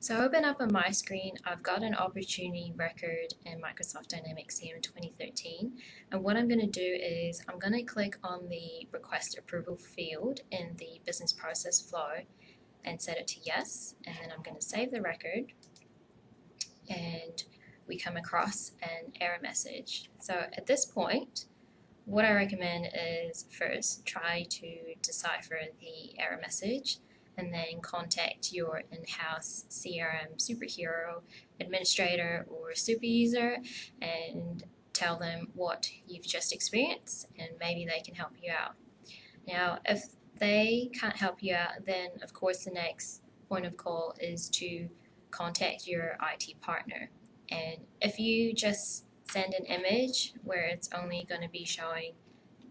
So open up on my screen, I've got an opportunity record in Microsoft Dynamics CRM 2013, and what I'm going to do is I'm going to click on the request approval field in the business process flow and set it to yes, and then I'm going to save the record, and we come across an error message. So at this point, what I recommend is first try to decipher the error message and then contact your in-house CRM superhero, administrator, or super user and tell them what you've just experienced and maybe they can help you out. Now, if they can't help you out, then of course the next point of call is to contact your IT partner. And if you just send an image where it's only going to be showing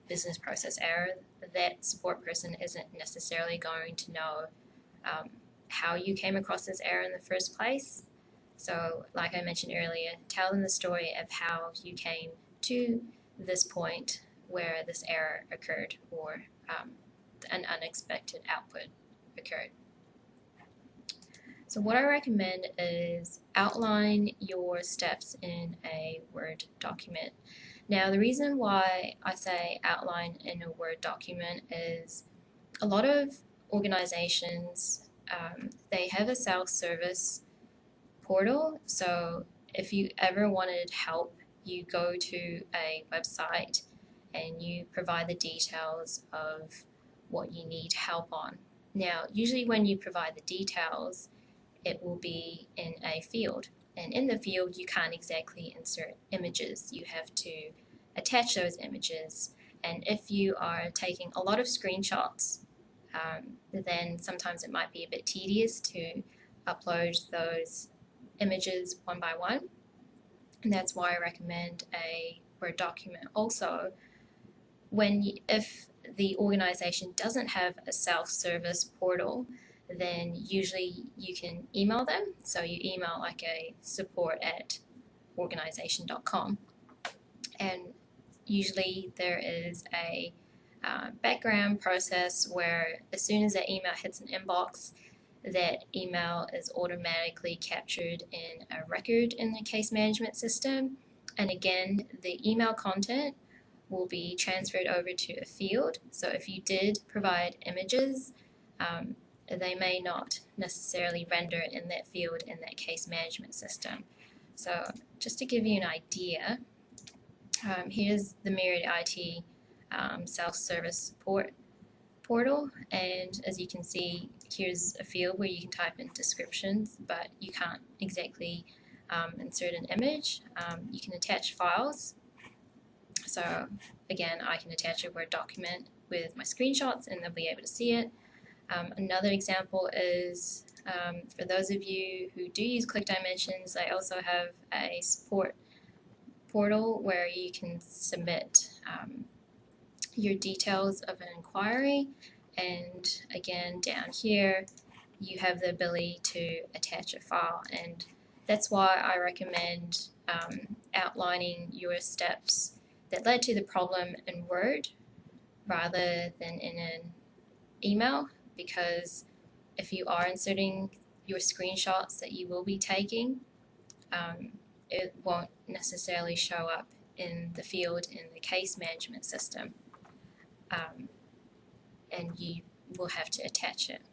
business process error, that support person isn't necessarily going to know how you came across this error in the first place. So like I mentioned earlier, tell them the story of how you came to this point where this error occurred or an unexpected output occurred. So what I recommend is outline your steps in a Word document. Now the reason why I say outline in a Word document is a lot of organizations, they have a self-service portal. So if you ever wanted help, you go to a website and you provide the details of what you need help on. Now usually when you provide the details, it will be in a field, and in the field you can't exactly insert images. You have to attach those images, and if you are taking a lot of screenshots, then sometimes it might be a bit tedious to upload those images one by one, and that's why I recommend a Word document. Also, if the organization doesn't have a self-service portal, then usually you can email them. So you email like a support@organization.com, and usually there is a background process where as soon as that email hits an inbox, that email is automatically captured in a record in the case management system, and again the email content will be transferred over to a field. So if you did provide images, they may not necessarily render in that field in that case management system. So just to give you an idea, here's the Myriad IT self-service support portal, and as you can see, here's a field where you can type in descriptions, but you can't exactly insert an image. You can attach files. So again, I can attach a Word document with my screenshots and they'll be able to see it. Another example is for those of you who do use Click Dimensions, they also have a support portal where you can submit your details of an inquiry, and again down here you have the ability to attach a file, and that's why I recommend outlining your steps that led to the problem in Word rather than in an email, because if you are inserting your screenshots that you will be taking, it won't necessarily show up in the field in the case management system, and you will have to attach it.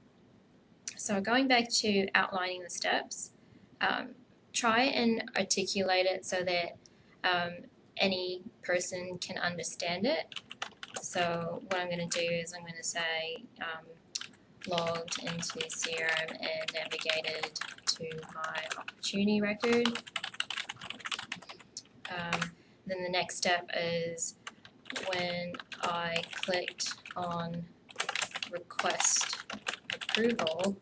So going back to outlining the steps, try and articulate it so that any person can understand it. So what I'm going to do is I'm going to say logged into CRM and navigated to my opportunity record. Then the next step is when I clicked on request approval,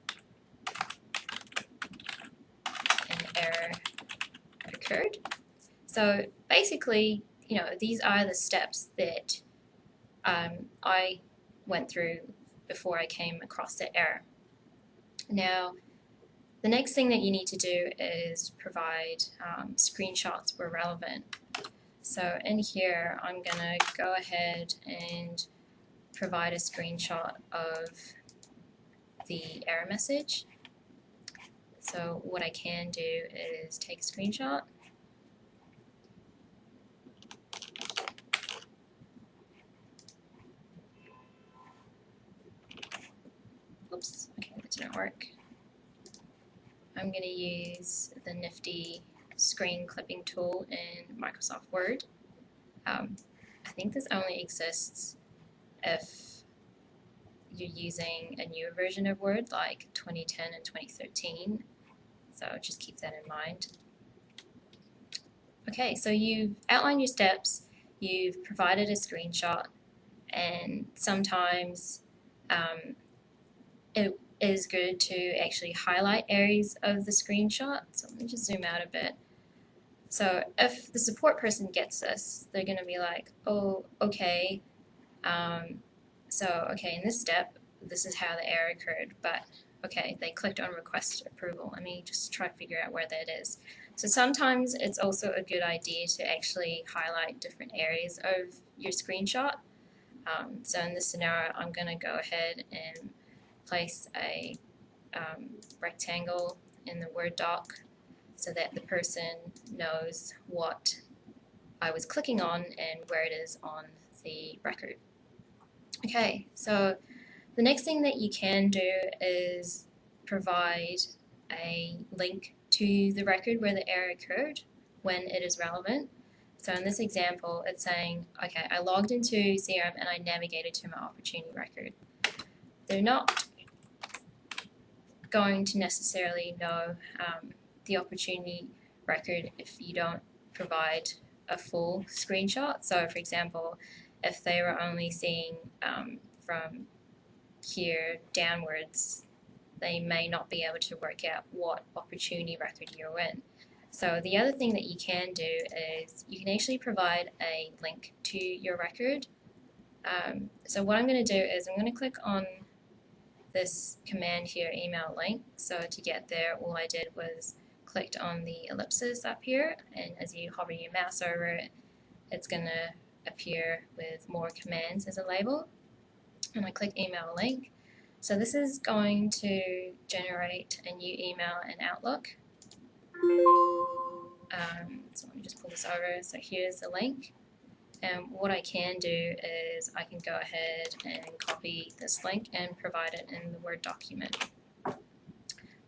an error occurred. So basically, these are the steps that I went through before I came across the error. Now, the next thing that you need to do is provide screenshots where relevant. So in here, I'm going to go ahead and provide a screenshot of the error message. So what I can do is take a screenshot. Oops, okay, that didn't work. I'm going to use the nifty screen clipping tool in Microsoft Word. I think this only exists if you're using a newer version of Word like 2010 and 2013, so just keep that in mind. Okay, so you've outlined your steps, you've provided a screenshot, and sometimes it is good to actually highlight areas of the screenshot. So let me just zoom out a bit. So if the support person gets this, they're going to be like, oh, okay, okay, in this step, this is how the error occurred, but okay, they clicked on request approval. Let me just try to figure out where that is. So sometimes it's also a good idea to actually highlight different areas of your screenshot. So in this scenario, I'm going to go ahead and place a rectangle in the Word doc so that the person knows what I was clicking on and where it is on the record. Okay, so the next thing that you can do is provide a link to the record where the error occurred when it is relevant. So in this example, it's saying, okay, I logged into CRM and I navigated to my opportunity record. They're not going to necessarily know the opportunity record if you don't provide a full screenshot. So for example, if they were only seeing from here downwards, they may not be able to work out what opportunity record you're in. So the other thing that you can do is you can actually provide a link to your record. So what I'm going to do is I'm going to click on this command here, email link. So to get there, all I did was clicked on the ellipsis up here, and as you hover your mouse over it, it's going to appear with more commands as a label. And I click email link. So this is going to generate a new email in Outlook. So let me just pull this over. So here's the link. And what I can do is I can go ahead and copy this link and provide it in the Word document.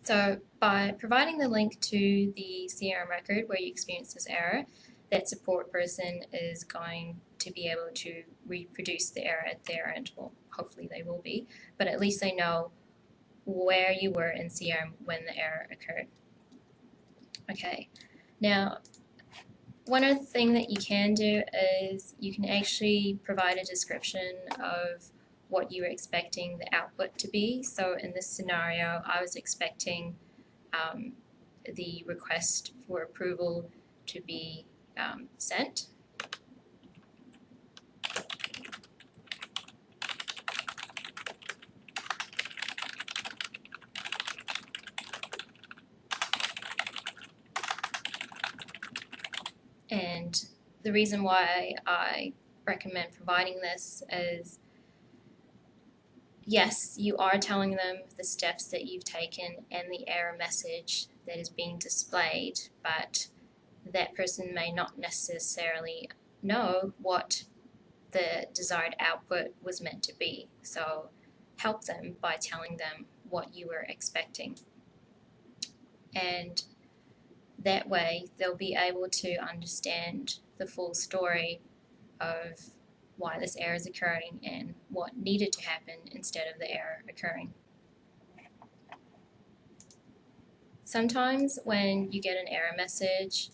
So by providing the link to the CRM record where you experience this error, that support person is going to be able to reproduce the error at their end. Well, hopefully they will be, but at least they know where you were in CRM when the error occurred. Okay, now one other thing that you can do is you can actually provide a description of what you were expecting the output to be. So in this scenario, I was expecting the request for approval to be sent. And the reason why I recommend providing this is, yes, you are telling them the steps that you've taken and the error message that is being displayed, but that person may not necessarily know what the desired output was meant to be. So help them by telling them what you were expecting. And that way they'll be able to understand the full story of why this error is occurring and what needed to happen instead of the error occurring. Sometimes when you get an error message,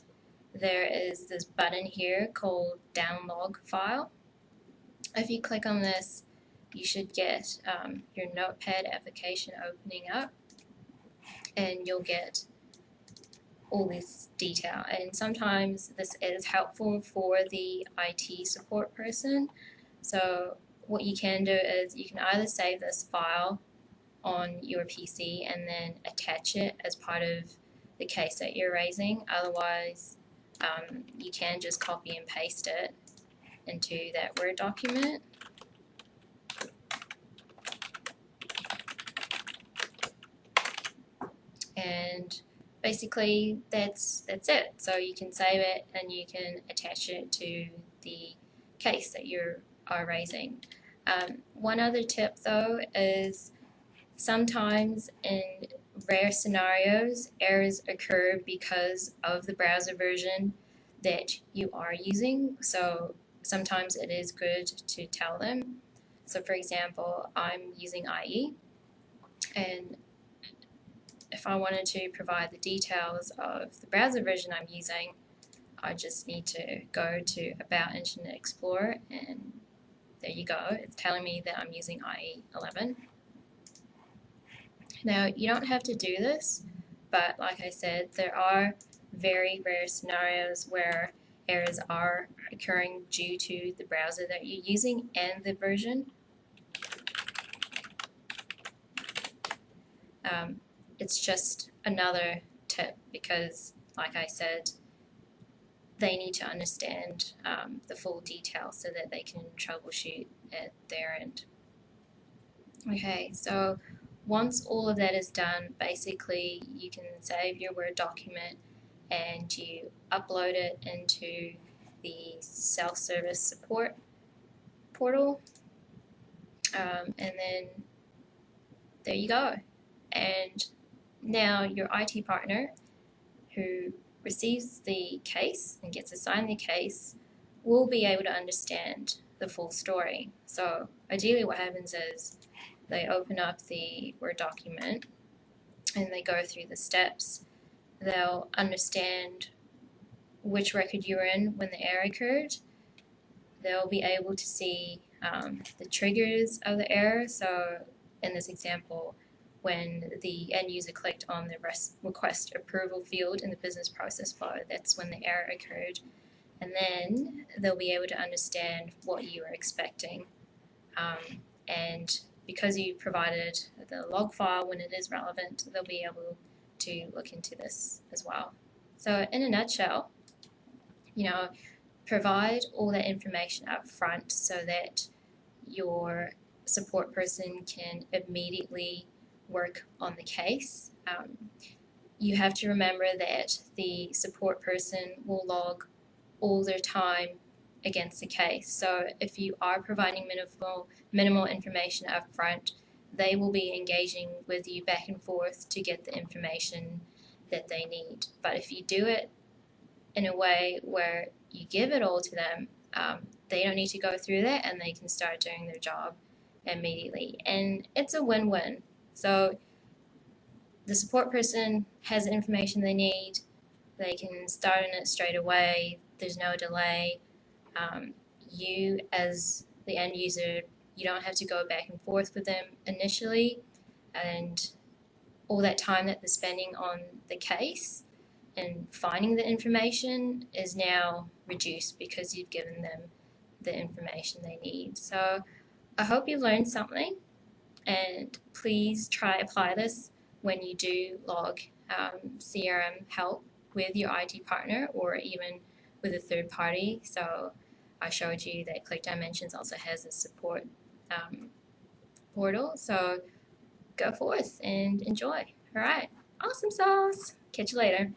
there is this button here called downlog file. If you click on this, you should get your Notepad application opening up, and you'll get all this detail. And sometimes this is helpful for the IT support person. So what you can do is you can either save this file on your PC and then attach it as part of the case that you're raising. Otherwise, you can just copy and paste it into that Word document. And basically that's it. So you can save it and you can attach it to the case that you are raising. One other tip though is sometimes in rare scenarios errors occur because of the browser version that you are using, so sometimes it is good to tell them. So for example, I'm using IE, and if I wanted to provide the details of the browser version I'm using, I just need to go to About Internet Explorer, and there you go, it's telling me that I'm using IE 11. Now, you don't have to do this, but like I said, there are very rare scenarios where errors are occurring due to the browser that you're using and the version. It's just another tip because, like I said, they need to understand the full details so that they can troubleshoot at their end. Okay, so once all of that is done, basically you can save your Word document and you upload it into the self-service support portal, and then there you go. And now your IT partner who receives the case and gets assigned the case will be able to understand the full story. So ideally what happens is they open up the Word document and they go through the steps. They'll understand which record you were in when the error occurred. They'll be able to see the triggers of the error. So in this example, when the end user clicked on the request approval field in the business process flow, that's when the error occurred. And then they'll be able to understand what you were expecting. And because you provided the log file when it is relevant, they'll be able to look into this as well. So in a nutshell, provide all that information up front so that your support person can immediately work on the case. You have to remember that the support person will log all their time against the case. So if you are providing minimal information up front, they will be engaging with you back and forth to get the information that they need. But if you do it in a way where you give it all to them, they don't need to go through that and they can start doing their job immediately. And it's a win-win. So the support person has the information they need, they can start on it straight away, there's no delay. You as the end user, you don't have to go back and forth with them initially, and all that time that they're spending on the case and finding the information is now reduced because you've given them the information they need. So I hope you learned something, and please try apply this when you do log CRM Help with your IT partner or even with a third party. So I showed you that Click Dimensions also has a support portal. So go forth and enjoy. All right, awesome sauce. Catch you later.